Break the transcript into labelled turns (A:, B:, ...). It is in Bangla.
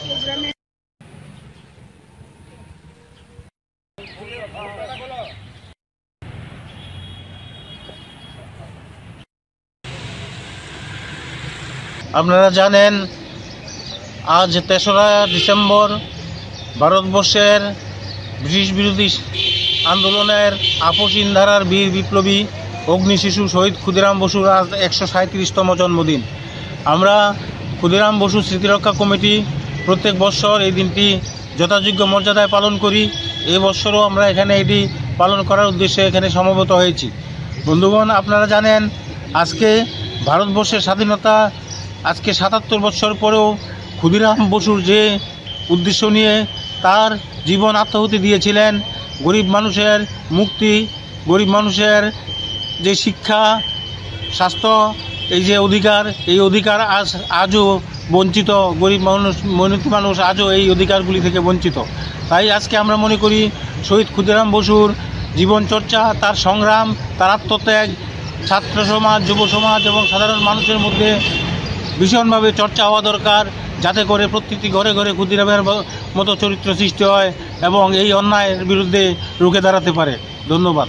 A: আপনারা জানেন আজ ৩রা ডিসেম্বর ভারতবর্ষের ব্রিটিশ বিরোধী আন্দোলনের আপসহীন ধারার বীর বিপ্লবী অগ্নিশিশু শহীদ ক্ষুদিরাম বসুর আজ ১৩৭তম জন্মদিন। আমরা ক্ষুদিরাম বসু স্মৃতিরক্ষা কমিটি প্রত্যেক বছর এই দিনটি যথাযোগ্য মর্যাদায় পালন করি। এই বছরও আমরা এখানে এটি পালন করার উদ্দেশ্যে এখানে সমবেত হয়েছি। বন্ধুগণ, আপনারা জানেন আজকে ভারতবর্ষের স্বাধীনতা আজকে ৭৭ বছর পরেও ক্ষুদিরাম বসুর যে উদ্দেশ্য নিয়ে তার জীবন আত্মাহুতি দিয়েছিলেন, গরিব মানুষের মুক্তি, গরিব মানুষের যে শিক্ষা, স্বাস্থ্য, এই যে অধিকার, এই অধিকার আজও বঞ্চিত, গরিব মানুষ আজও এই অধিকারগুলি থেকে বঞ্চিত। তাই আজকে আমরা মনে করি শহীদ ক্ষুদিরাম বসুর জীবনচর্চা, তার সংগ্রাম, তার আত্মত্যাগ ছাত্র সমাজ, যুব সমাজ এবং সাধারণ মানুষের মধ্যে ভীষণভাবে চর্চা হওয়া দরকার, যাতে করে প্রত্যেকটি ঘরে ঘরে ক্ষুদিরামের মতো চরিত্র সৃষ্টি হয় এবং এই অন্যায়ের বিরুদ্ধে রুখে দাঁড়াতে পারে। ধন্যবাদ।